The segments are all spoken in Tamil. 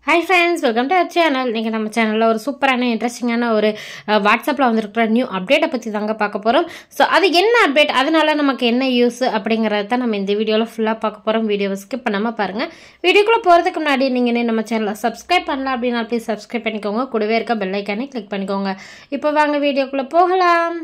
Hi friends, welcome to our channel. இன்னைக்கு நம்ம சேனல்ல ஒரு சூப்பரான இன்ட்ரஸ்டிங்கான ஒரு வாட்ஸ்அப்ல வந்திருக்கிற நியூ அப்டேட்டை பத்தி தாங்க பார்க்க போறோம். சோ அது என்ன அப்டேட், அதனால நமக்கு என்ன யூஸ் அப்படிங்கறத தான் நம்ம இந்த வீடியோல ஃபுல்லா பார்க்க போறோம். வீடியோவை ஸ்கிப் பண்ணாம பாருங்க. வீடியோக்குள்ள போறதுக்கு முன்னாடி நீங்க நம்ம சேனலை சப்ஸ்கிரைப் பண்ணல அப்படினா ப்ளீஸ் சப்ஸ்கிரைப் பண்ணிக்கோங்க. கூடவே இருக்க பெல் ஐகானை கிளிக் பண்ணிக்கோங்க. இப்போ வாங்க வீடியோக்குள்ள போகலாம்.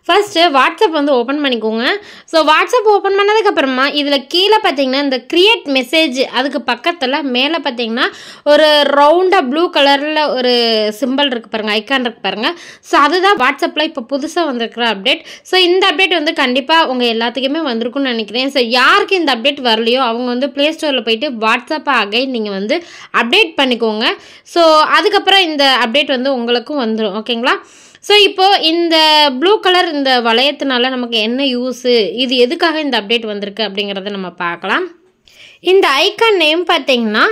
First WhatsApp வந்து ஓபன் பண்ணிக்கோங்க. சோ WhatsApp ஓபன் பண்ணதுக்கு அப்புறமா இதுல கீழ பாத்தீங்கன்னா இந்த கிரியேட் மெசேஜ் அதுக்கு பக்கத்துல மேல பாத்தீங்கன்னா ஒரு ரவுண்டா ப்ளூ கலர்ல ஒரு சிம்பல் இருக்கு பாருங்க, ஐகான் இருக்கு பாருங்க. சோ அதுதான் WhatsAppல இப்ப புதுசா வந்திருக்கிற அப்டேட். சோ இந்த அப்டேட் வந்து கண்டிப்பா உங்க எல்லாத்துக்குமே வந்திருக்கும்னு நினைக்கிறேன். சோ யாருக்கு இந்த அப்டேட் வரலையோ அவங்க வந்து Play Storeல போயிட்டு WhatsApp அகைன் நீங்க வந்து அப்டேட் பண்ணிக்கோங்க. சோ அதுக்கு அப்புறம் இந்த அப்டேட் வந்து உங்களுக்கும் வந்துரும். ஓகேங்களா? சோ இப்போ இந்த ப்ளூ கலர் இந்த வளையத்தினால நமக்கு என்ன யூஸ், இது எதுக்காக இந்த அப்டேட் வந்திருக்கு அப்படிங்கறத நம்ம பார்க்கலாம். இந்த ஐகான் நேம் பாத்தீங்கன்னா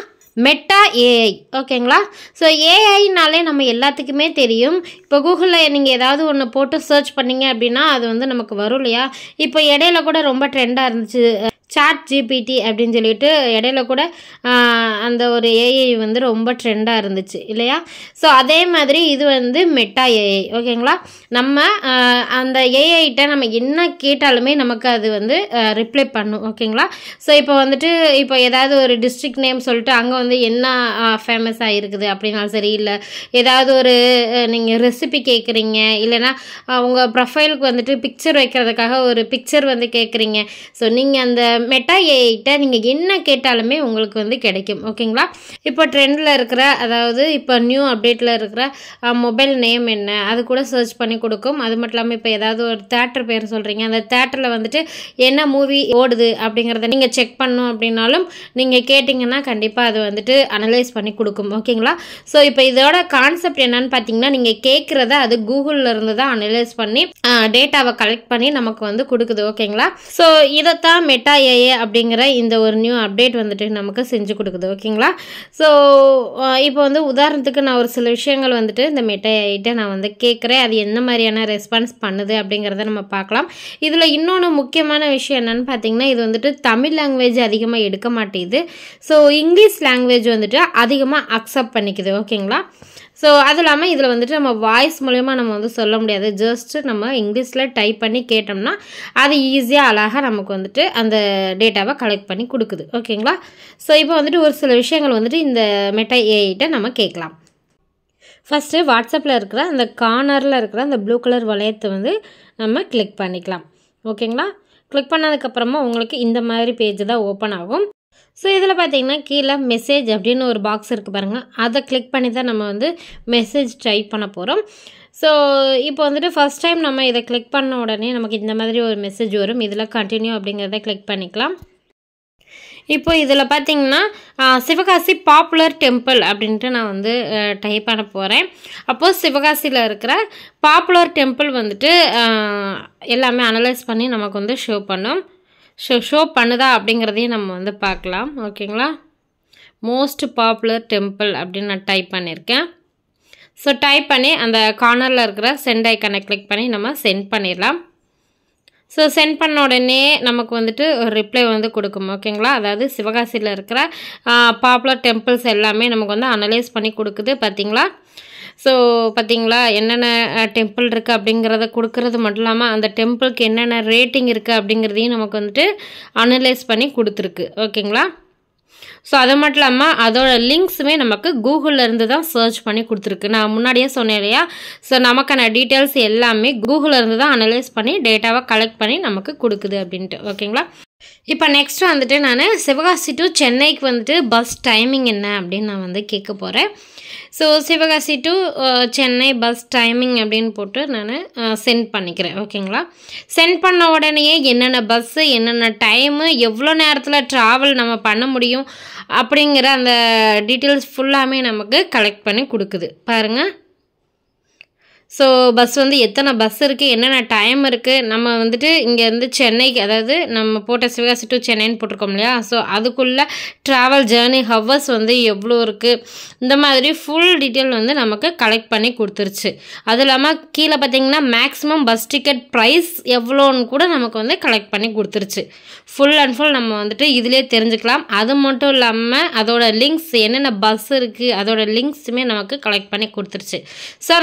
மெட்டா ஏஐ. ஓகேங்களா? ஸோ ஏஐனாலே நம்ம எல்லாத்துக்குமே தெரியும். இப்போ கூகுளில் நீங்கள் ஏதாவது ஒன்று போட்டு சர்ச் பண்ணிங்க அப்படின்னா அது வந்து நமக்கு வரும் இல்லையா? இப்போ இடையில கூட ரொம்ப ட்ரெண்டாக இருந்துச்சு சாட் ஜிபிடி அப்படின்னு சொல்லிட்டு, இடையில கூட அந்த ஒரு ஏஐ வந்து ரொம்ப ட்ரெண்டாக இருந்துச்சு இல்லையா? ஸோ அதே மாதிரி இது வந்து மெட்டா ஏஐ. ஓகேங்களா? நம்ம அந்த ஏஐட்ட நம்ம என்ன கேட்டாலுமே நமக்கு அது வந்து ரிப்ளை பண்ணும். ஓகேங்களா? ஸோ இப்போ வந்துட்டு இப்போ ஏதாவது ஒரு டிஸ்ட்ரிக்ட் நேம் சொல்லிட்டு அங்கே வந்து என்ன ஃபேமஸாக இருக்குது அப்படின்னாலும் சரி, இல்லை ஏதாவது ஒரு நீங்கள் ரெசிபி கேட்குறீங்க, இல்லைன்னா உங்கள் ப்ரொஃபைலுக்கு வந்துட்டு பிக்சர் வைக்கிறதுக்காக ஒரு பிக்சர் வந்து கேட்குறீங்க. ஸோ நீங்கள் அந்த மெட்டா ஏஐட்ட நீங்கள் என்ன கேட்டாலுமே உங்களுக்கு வந்து கிடைக்கும். ஓகேங்களா? இப்போ ட்ரெண்டில் இருக்கிற, அதாவது இப்போ நியூ அப்டேட்டில் இருக்கிற மொபைல் நேம் என்ன அது கூட சர்ச் பண்ணி கொடுக்கும். அது மட்டும் இல்லாமல் இப்போ ஏதாவது ஒரு தேட்டர் பேர் சொல்கிறீங்க, அந்த தேட்டரில் வந்துட்டு என்ன மூவி ஓடுது அப்படிங்கிறத நீங்கள் செக் பண்ணணும் அப்படின்னாலும் நீங்கள் கேட்டிங்கன்னா கண்டிப்பாக அது வந்துட்டு அனலைஸ் பண்ணி கொடுக்கும். ஓகேங்களா? ஸோ இப்போ இதோட கான்செப்ட் என்னன்னு பார்த்தீங்கன்னா, நீங்கள் கேட்குறத அது கூகுளில் இருந்து தான் அனலைஸ் பண்ணி டேட்டாவை கலெக்ட் பண்ணி நமக்கு வந்து கொடுக்குது. ஓகேங்களா? ஸோ இதைத்தான் மெட்டா ஏஐ அப்படிங்கிற இந்த ஒரு நியூ அப்டேட் வந்துட்டு நமக்கு செஞ்சு கொடுக்குது. ஓகேங்களா? ஸோ இப்போ வந்து உதாரணத்துக்கு நான் ஒரு சில விஷயங்கள் வந்துட்டு இந்த மெட்டா ஏஐட்ட நான் வந்து கேட்குறேன், அது என்ன மாதிரியான ரெஸ்பான்ஸ் பண்ணுது அப்படிங்கிறத நம்ம பார்க்கலாம். இதில் இன்னொன்று முக்கியமான விஷயம் என்னன்னு பார்த்தீங்கன்னா, இது வந்துட்டு தமிழ் லாங்குவேஜ் அதிகமாக எடுக்க மாட்டேங்குது. ஸோ இங்கிலீஷ் லாங்குவேஜ் வந்துட்டு அதிகமாக அக்செப்ட் பண்ணிக்குது. ஓகேங்களா? ஸோ அது இல்லாமல் இதில் வந்துட்டு நம்ம வாய்ஸ் மூலயமா நம்ம வந்து சொல்ல முடியாது. ஜஸ்ட்டு நம்ம இங்கிலீஷில் டைப் பண்ணி கேட்டோம்னா அது ஈஸியாக அழகாக நமக்கு வந்துட்டு அந்த டேட்டாவை கலெக்ட் பண்ணி கொடுக்குது. ஓகேங்களா? ஸோ இப்போ வந்துட்டு ஒரு சில விஷயங்கள் வந்துட்டு இந்த மெட்டா ஏஐட்ட நம்ம கேட்கலாம். ஃபஸ்ட்டு வாட்ஸ்அப்பில் இருக்கிற அந்த கார்னரில் இருக்கிற அந்த ப்ளூ கலர் வளையத்தை வந்து நம்ம கிளிக் பண்ணிக்கலாம். ஓகேங்களா? கிளிக் பண்ணதுக்கப்புறமா உங்களுக்கு இந்த மாதிரி பேஜ் தான் ஓப்பன் ஆகும். ஸோ இதில் பார்த்தீங்கன்னா கீழே மெசேஜ் அப்படின்னு ஒரு பாக்ஸ் இருக்குது பாருங்கள், அதை கிளிக் பண்ணி தான் நம்ம வந்து மெசேஜ் டைப் பண்ண போகிறோம். ஸோ இப்போ வந்துட்டு ஃபஸ்ட் டைம் நம்ம இதை கிளிக் பண்ண உடனே நமக்கு இந்த மாதிரி ஒரு மெசேஜ் வரும். இதில் கண்டினியூ அப்படிங்கிறத கிளிக் பண்ணிக்கலாம். இப்போ இதில் பார்த்தீங்கன்னா சிவகாசி பாப்புலர் டெம்பிள் அப்படின்ட்டு நான் வந்து டைப் பண்ண போகிறேன். அப்போது சிவகாசியில் இருக்கிற பாப்புலர் டெம்பிள் வந்துட்டு எல்லாமே அனலைஸ் பண்ணி நமக்கு வந்து ஷோ பண்ணும். ஷோ பண்ணுதா அப்படிங்கிறதையும் நம்ம வந்து பார்க்கலாம். ஓகேங்களா? மோஸ்ட் பாப்புலர் டெம்பிள் அப்படின்னு நான் டைப் பண்ணியிருக்கேன். ஸோ டைப் பண்ணி அந்த கார்னரில் இருக்கிற சென்ட் ஐக்கானை கிளிக் பண்ணி நம்ம சென்ட் பண்ணிடலாம். ஸோ சென்ட் பண்ண உடனே நமக்கு வந்துட்டு ஒரு ரிப்ளை வந்து கொடுக்கும். ஓகேங்களா? அதாவது சிவகாசியில் இருக்கிற பாப்புலர் டெம்பிள்ஸ் எல்லாமே நமக்கு வந்து அனலைஸ் பண்ணி கொடுக்குது. பார்த்தீங்களா? ஸோ பார்த்தீங்களா என்னென்ன டெம்பிள் இருக்குது அப்படிங்கிறத கொடுக்கறது மட்டும் இல்லாமல் அந்த டெம்பிளுக்கு என்னென்ன ரேட்டிங் இருக்குது அப்படிங்கிறதையும் நமக்கு வந்துட்டு அனலைஸ் பண்ணி கொடுத்துருக்கு. ஓகேங்களா? ஸோ அது மட்டும் இல்லாமல் அதோட லிங்க்ஸுமே நமக்கு கூகுளில் இருந்து தான் சர்ச் பண்ணி கொடுத்துருக்கு. நான் முன்னாடியே சொன்னேன் இல்லையா? ஸோ நமக்கான டீட்டெயில்ஸ் எல்லாமே கூகுளில் இருந்து தான் அனலைஸ் பண்ணி டேட்டாவை கலெக்ட் பண்ணி நமக்கு கொடுக்குது அப்படின்ட்டு. ஓகேங்களா? இப்போ நெக்ஸ்ட் வந்துட்டு நான் சிவகாசி டு சென்னைக்கு வந்துட்டு பஸ் டைமிங் என்ன அப்படின்னு நான் வந்து கேட்க போகிறேன். So Sivakasi to Chennai bus timing அப்படின்னு போட்டு நான் சென்ட் பண்ணிக்கிறேன். ஓகேங்களா? சென்ட் பண்ண உடனேயே என்னென்ன பஸ்ஸு, என்னென்ன டைமு, எவ்வளோ நேரத்தில் ட்ராவல் நம்ம பண்ண முடியும் அப்படிங்கிற அந்த டீட்டெயில்ஸ் ஃபுல்லாமே நமக்கு கலெக்ட் பண்ணி கொடுக்குது பாருங்கள். ஸோ பஸ் வந்து எத்தனை பஸ் இருக்குது, என்னென்ன டைம் இருக்குது, நம்ம வந்துட்டு இங்கேருந்து சென்னைக்கு, அதாவது நம்ம போட்ட சிவகாசி டு சென்னைன்னு போட்டிருக்கோம் இல்லையா, ஸோ அதுக்குள்ளே ட்ராவல் ஜேர்னி ஹவர்ஸ் வந்து எவ்வளோ இருக்குது, இந்த மாதிரி ஃபுல் டீட்டெயில் வந்து நமக்கு கலெக்ட் பண்ணி கொடுத்துருச்சு. அது இல்லாமல் கீழே பார்த்தீங்கன்னா மேக்ஸிமம் பஸ் டிக்கெட் ப்ரைஸ் எவ்வளோன்னு கூட நமக்கு வந்து கலெக்ட் பண்ணி கொடுத்துருச்சு. ஃபுல் அண்ட் ஃபுல் நம்ம வந்துட்டு இதிலே தெரிஞ்சுக்கலாம். அது மட்டும் இல்லாமல் அதோட லிங்க்ஸ், என்னென்ன பஸ் இருக்குது அதோட லிங்க்ஸுமே நமக்கு கலெக்ட் பண்ணி கொடுத்துருச்சு. ஸோ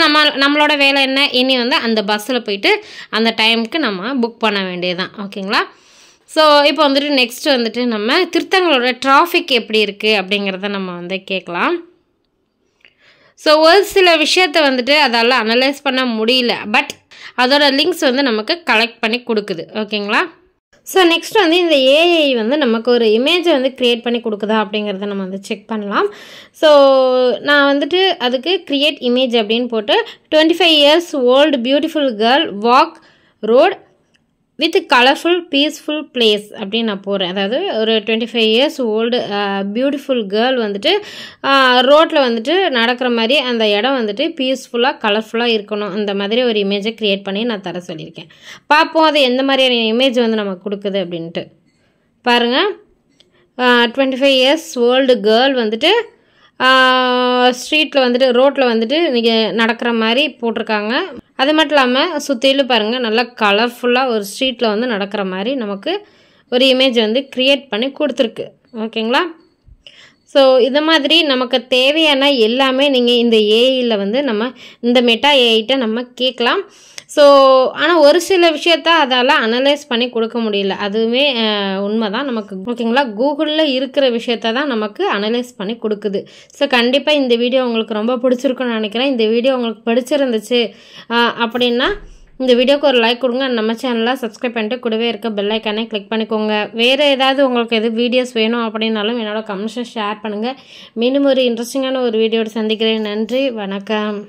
நம்மளோட வேலை என்ன, இனி வந்து அந்த பஸ்ஸில் போயிட்டு அந்த டைமுக்கு நம்ம புக் பண்ண வேண்டியதுதான். ஓகேங்களா? ஸோ இப்போ வந்துட்டு நெக்ஸ்ட் வந்துட்டு நம்ம திருத்தங்களோட டிராஃபிக் எப்படி இருக்குது அப்படிங்கிறத நம்ம வந்து கேட்கலாம். ஸோ ஒரு சில விஷயத்தை வந்துட்டு அதால் அனலைஸ் பண்ண முடியல, பட் அதோட லிங்க்ஸ் வந்து நமக்கு கலெக்ட் பண்ணி கொடுக்குது. ஓகேங்களா? ஸோ நெக்ஸ்ட் வந்து இந்த ஏஐ வந்து நமக்கு ஒரு இமேஜை வந்து க்ரியேட் பண்ணி கொடுக்குதா அப்படிங்கிறத நம்ம வந்து செக் பண்ணலாம். ஸோ நான் வந்துட்டு அதுக்கு க்ரியேட் இமேஜ் அப்படின்னு போட்டு 25 years old beautiful girl walk road with colourful peaceful place அப்படின்னு நான் போகிறேன். அதாவது ஒரு 25 years old பியூட்டிஃபுல் கேர்ள் வந்துட்டு ரோட்டில் வந்துட்டு நடக்கிற மாதிரி அந்த இடம் வந்துட்டு பீஸ்ஃபுல்லாக கலர்ஃபுல்லாக இருக்கணும், அந்த மாதிரி ஒரு இமேஜை க்ரியேட் பண்ணி நான் தர சொல்லியிருக்கேன். பார்ப்போம் அது எந்த மாதிரியான இமேஜ் வந்து நமக்கு கொடுக்குது அப்படின்ட்டு. பாருங்கள், 25 years old கேர்ள் வந்துட்டு ஸ்ட்ரீட்டில் வந்துட்டு ரோட்டில் வந்துட்டு நீங்கள் நடக்கிற மாதிரி போட்டிருக்காங்க. அது மட்டும் இல்லாமல் சுற்றிலும் பாருங்கள், நல்லா கலர்ஃபுல்லாக ஒரு ஸ்ட்ரீட்டில் வந்து நடக்கிற மாதிரி நமக்கு ஒரு இமேஜ் வந்து க்ரியேட் பண்ணி கொடுத்துருக்கு. ஓகேங்களா? ஸோ இது மாதிரி நமக்கு தேவையான எல்லாமே நீங்கள் இந்த ஏஐயில் வந்து நம்ம இந்த மெட்டா ஏஐட்ட நம்ம கேட்கலாம். ஸோ ஆனால் ஒரு சில விஷயத்த அதால் அனலைஸ் பண்ணி கொடுக்க முடியல, அதுவுமே உண்மை தான் நமக்கு. ஓகேங்களா? கூகுளில் இருக்கிற விஷயத்த தான் நமக்கு அனலைஸ் பண்ணி கொடுக்குது. ஸோ கண்டிப்பாக இந்த வீடியோ உங்களுக்கு ரொம்ப பிடிச்சிருக்குன்னு நினைக்கிறேன். இந்த வீடியோ உங்களுக்கு பிடிச்சிருந்துச்சு அப்படின்னா இந்த வீடியோக்கு ஒரு லைக் கொடுங்க. நம்ம சேனலை சப்ஸ்கிரைப் பண்ணிட்டு கூடவே இருக்க பெல் ஐக்கானே கிளிக் பண்ணிக்கோங்க. வேறு ஏதாவது உங்களுக்கு எது வீடியோஸ் வேணும் அப்படின்னாலும் என்னோட கமெண்ட்ஸை ஷேர் பண்ணுங்கள். மீண்டும் ஒரு இன்ட்ரெஸ்டிங்கான ஒரு வீடியோட சந்திக்கிறேன். நன்றி, வணக்கம்.